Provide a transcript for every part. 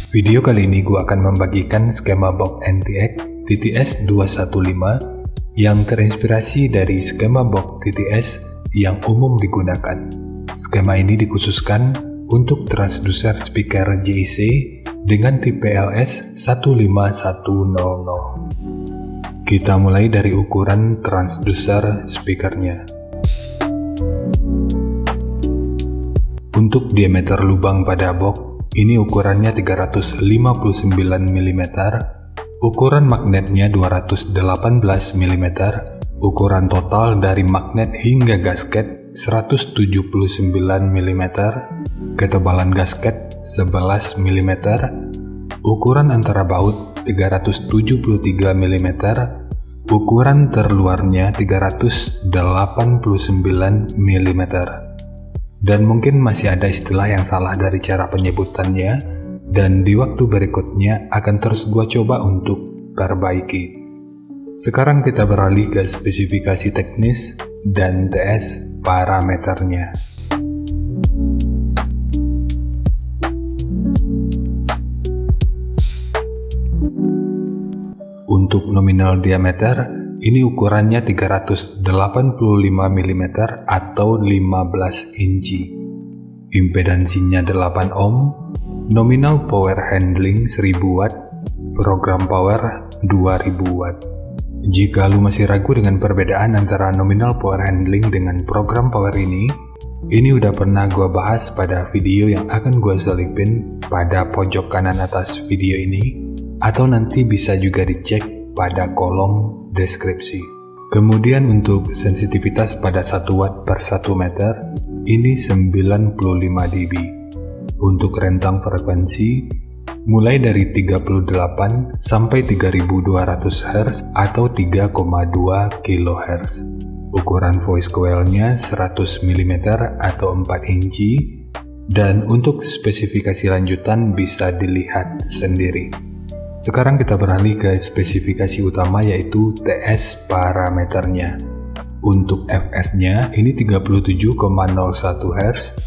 Video kali ini gue akan membagikan skema box NTX TTS215 yang terinspirasi dari skema box TTS yang umum digunakan. Skema ini dikhususkan untuk transducer speaker JIC dengan tipe LS15100. Kita mulai dari ukuran transducer speakernya. Untuk diameter lubang pada box, ini ukurannya 359 mm, ukuran magnetnya 218 mm, ukuran total dari magnet hingga gasket 179 mm, ketebalan gasket 11 mm, ukuran antara baut 373 mm, ukuran terluarnya 389 mm. Dan mungkin masih ada istilah yang salah dari cara penyebutannya, dan di waktu berikutnya akan terus gua coba untuk perbaiki. Sekarang kita beralih ke spesifikasi teknis dan TS parameternya. Untuk nominal diameter, ini ukurannya 385 mm atau 15 inci. Impedansinya 8 ohm, nominal power handling 1000 watt, program power 2000 watt. Jika lu masih ragu dengan perbedaan antara nominal power handling dengan program power ini udah pernah gua bahas pada video yang akan gua selipin pada pojok kanan atas video ini, atau nanti bisa juga dicek pada kolom deskripsi. Kemudian untuk sensitivitas pada 1 watt per 1 meter, ini 95 dB. Untuk rentang frekuensi, mulai dari 38 sampai 3200 Hz atau 3,2 kHz. Ukuran voice coil-nya 100 mm atau 4 inci, dan untuk spesifikasi lanjutan bisa dilihat sendiri. Sekarang kita beralih ke spesifikasi utama, yaitu TS parameternya. Untuk Fs-nya ini 37,01 Hz,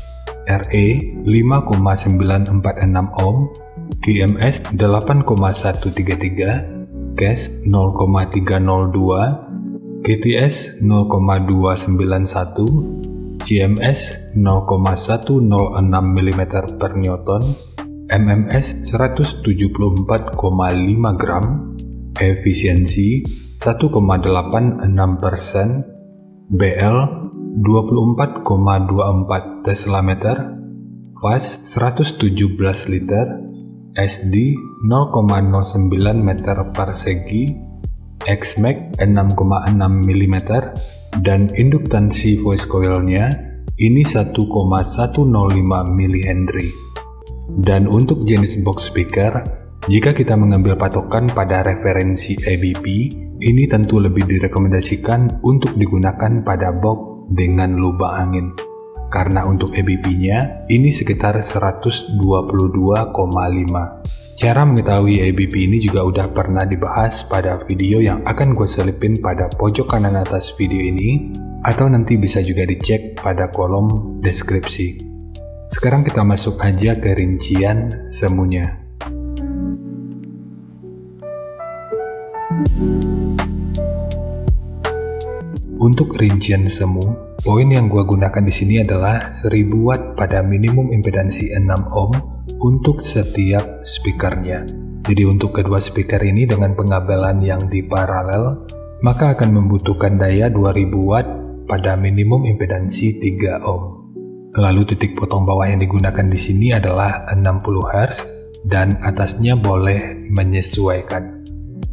RE 5,946 ohm, GMS 8,133, CAS 0,302, GTS 0,291, GMS 0,106 mm per Newton, MMS 174,5 gram, efisiensi 1,86%, BL 24,24 Tesla meter, fast 117 liter, SD 0,09 meter persegi, XMAX 6,6 mm, dan induktansi voice coil-nya ini 1,105 mH. Dan untuk jenis box speaker, jika kita mengambil patokan pada referensi ABP, ini tentu lebih direkomendasikan untuk digunakan pada box dengan lubang angin. Karena untuk ABP-nya, ini sekitar 122,5. Cara mengetahui ABP ini juga udah pernah dibahas pada video yang akan gue selipin pada pojok kanan atas video ini, atau nanti bisa juga dicek pada kolom deskripsi. Sekarang kita masuk aja ke rincian semuanya. Untuk rincian semu, poin yang gua gunakan di sini adalah 1000 watt pada minimum impedansi 6 ohm untuk setiap speakernya. Jadi untuk kedua speaker ini dengan pengabelan yang diparalel, maka akan membutuhkan daya 2000 watt pada minimum impedansi 3 ohm. Lalu titik potong bawah yang digunakan di sini adalah 60 Hz dan atasnya boleh menyesuaikan.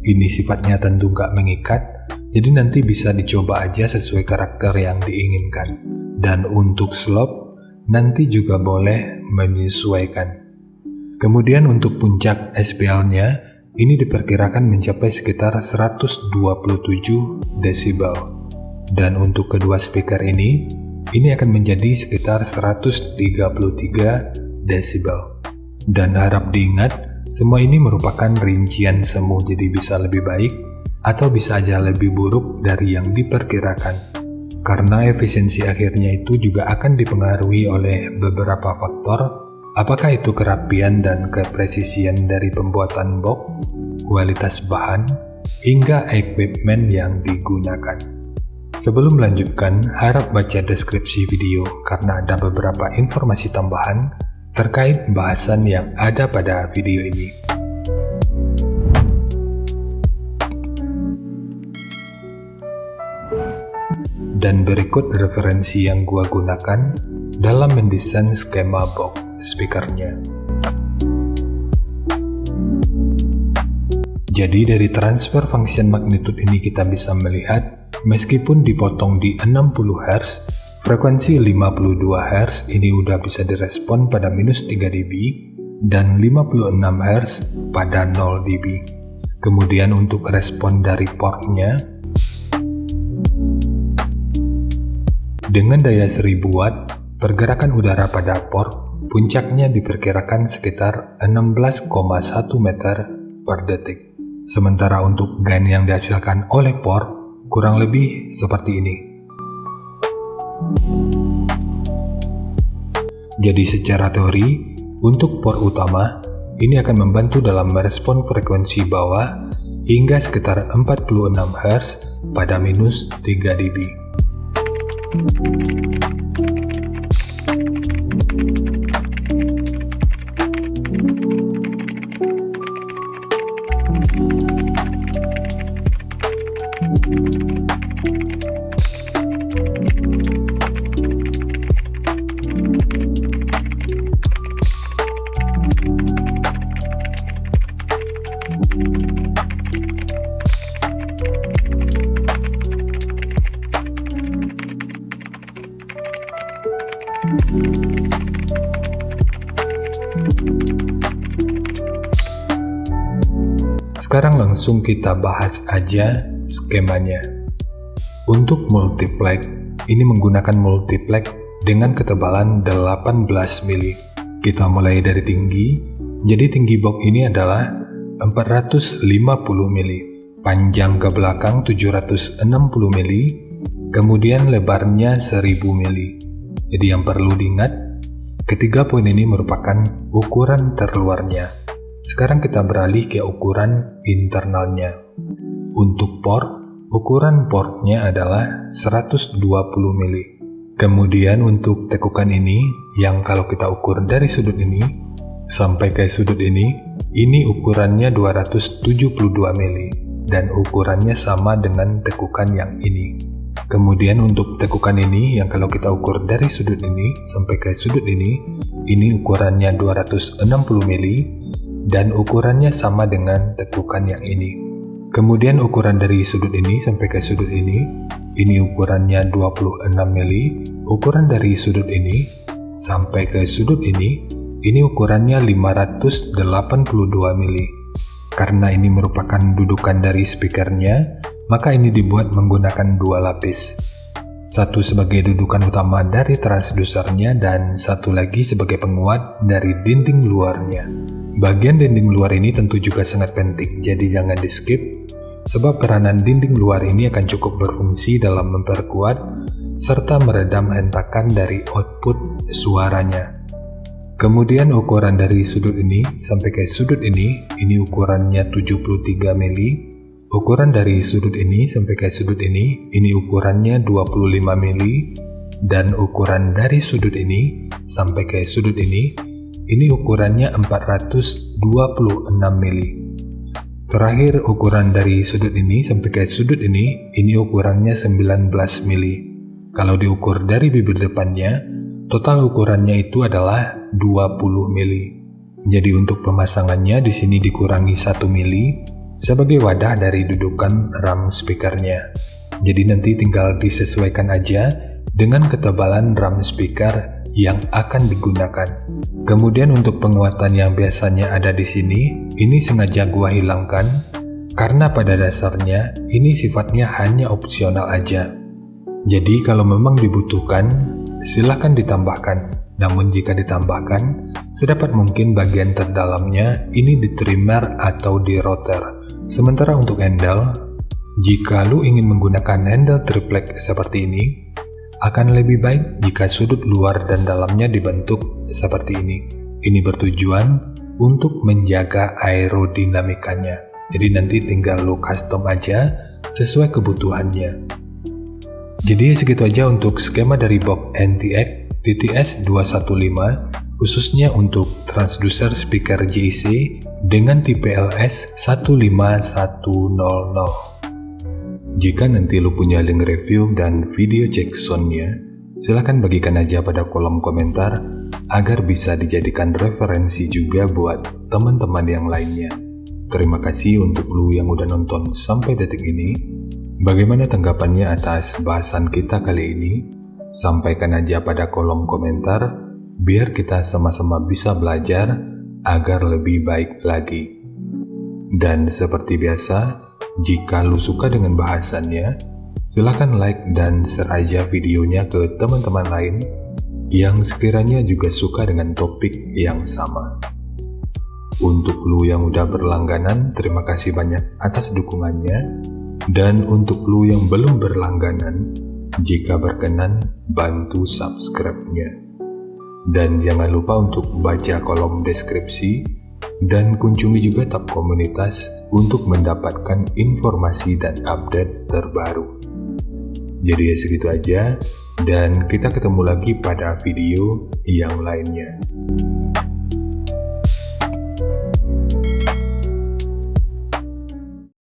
Ini sifatnya tentu nggak mengikat, jadi nanti bisa dicoba aja sesuai karakter yang diinginkan. Dan untuk slope, nanti juga boleh menyesuaikan. Kemudian untuk puncak SPL-nya, ini diperkirakan mencapai sekitar 127 desibel. Dan untuk kedua speaker ini akan menjadi sekitar 133 desibel. Dan harap diingat, semua ini merupakan rincian semu, jadi bisa lebih baik atau bisa aja lebih buruk dari yang diperkirakan. Karena efisiensi akhirnya itu juga akan dipengaruhi oleh beberapa faktor, Apakah itu kerapian dan kepresisian dari pembuatan box, kualitas bahan, hingga equipment yang digunakan? Sebelum melanjutkan, harap baca deskripsi video karena ada beberapa informasi tambahan terkait bahasan yang ada pada video ini. Dan berikut referensi yang gua gunakan dalam mendesain skema box speakernya. Jadi dari transfer function magnitude ini kita bisa melihat meskipun dipotong di 60 Hz, frekuensi 52 Hz ini udah bisa direspon pada minus 3 dB dan 56 Hz pada 0 dB. Kemudian untuk respon dari portnya, dengan daya 1000 Watt, pergerakan udara pada port puncaknya diperkirakan sekitar 16,1 meter per detik. Sementara untuk gain yang dihasilkan oleh port kurang lebih seperti ini. Jadi secara teori, untuk port utama, ini akan membantu dalam merespon frekuensi bawah hingga sekitar 46 Hz pada minus 3 dB. Sekarang langsung kita bahas aja skemanya. Untuk multiplex, ini menggunakan multiplex dengan ketebalan 18 mili. Kita mulai dari tinggi, jadi tinggi box ini adalah 450 mili, panjang ke belakang 760 mili, kemudian lebarnya 1000 mili. Jadi yang perlu diingat, ketiga poin ini merupakan ukuran terluarnya. Sekarang kita beralih ke ukuran internalnya. Untuk port, ukuran portnya adalah 120 mili. Kemudian untuk tekukan ini, yang kalau kita ukur dari sudut ini sampai ke sudut ini ukurannya 272 mili dan ukurannya sama dengan tekukan yang ini. Kemudian untuk tekukan ini, yang kalau kita ukur dari sudut ini sampai ke sudut ini ukurannya 260 mili dan ukurannya sama dengan tekukan yang ini. Kemudian ukuran dari sudut ini sampai ke sudut ini ukurannya 26 mili. Ukuran dari sudut ini sampai ke sudut ini ukurannya 582 mili. Karena ini merupakan dudukan dari speakernya, maka ini dibuat menggunakan dua lapis. Satu sebagai dudukan utama dari transdusernya dan satu lagi sebagai penguat dari dinding luarnya. Bagian dinding luar ini tentu juga sangat penting, jadi jangan di skip, sebab peranan dinding luar ini akan cukup berfungsi dalam memperkuat serta meredam hentakan dari output suaranya. Kemudian ukuran dari sudut ini sampai ke sudut ini ukurannya 73 mili. Ukuran dari sudut ini sampai ke sudut ini ukurannya 25 mili. Dan ukuran dari sudut ini sampai ke sudut ini ukurannya 426 mili. Terakhir ukuran dari sudut ini sampai ke sudut ini ukurannya 19 mili. Kalau diukur dari bibir depannya, total ukurannya itu adalah 20 mili. Jadi untuk pemasangannya di sini dikurangi 1 mili sebagai wadah dari dudukan ram speakernya. Jadi nanti tinggal disesuaikan aja dengan ketebalan ram speaker yang akan digunakan. Kemudian untuk penguatan yang biasanya ada di sini, ini sengaja gua hilangkan karena pada dasarnya ini sifatnya hanya opsional aja. Jadi kalau memang dibutuhkan, silahkan ditambahkan. Namun jika ditambahkan, sedapat mungkin bagian terdalamnya ini di trimmer atau di rotor. Sementara untuk handle, jika lu ingin menggunakan handle triplek seperti ini, akan lebih baik jika sudut luar dan dalamnya dibentuk seperti ini. Ini bertujuan untuk menjaga aerodinamikanya. Jadi nanti tinggal lo custom aja sesuai kebutuhannya. Jadi segitu aja untuk skema dari box NTX TTS215 khususnya untuk transducer speaker JC dengan tipe LS15100. Jika nanti lo punya link review dan video cek soundnya, silahkan bagikan aja pada kolom komentar agar bisa dijadikan referensi juga buat teman-teman yang lainnya. Terima kasih untuk lu yang udah nonton sampai detik ini. Bagaimana tanggapannya atas bahasan kita kali ini? Sampaikan aja pada kolom komentar, biar kita sama-sama bisa belajar agar lebih baik lagi. Dan seperti biasa, jika lu suka dengan bahasannya, silahkan like dan share aja videonya ke teman-teman lain yang sekiranya juga suka dengan topik yang sama. Untuk lu yang udah berlangganan, terima kasih banyak atas dukungannya. Dan untuk lu yang belum berlangganan, jika berkenan, bantu subscribe-nya. Dan jangan lupa untuk baca kolom deskripsi dan kunjungi juga tab komunitas untuk mendapatkan informasi dan update terbaru. Jadi ya segitu aja, dan kita ketemu lagi pada video yang lainnya.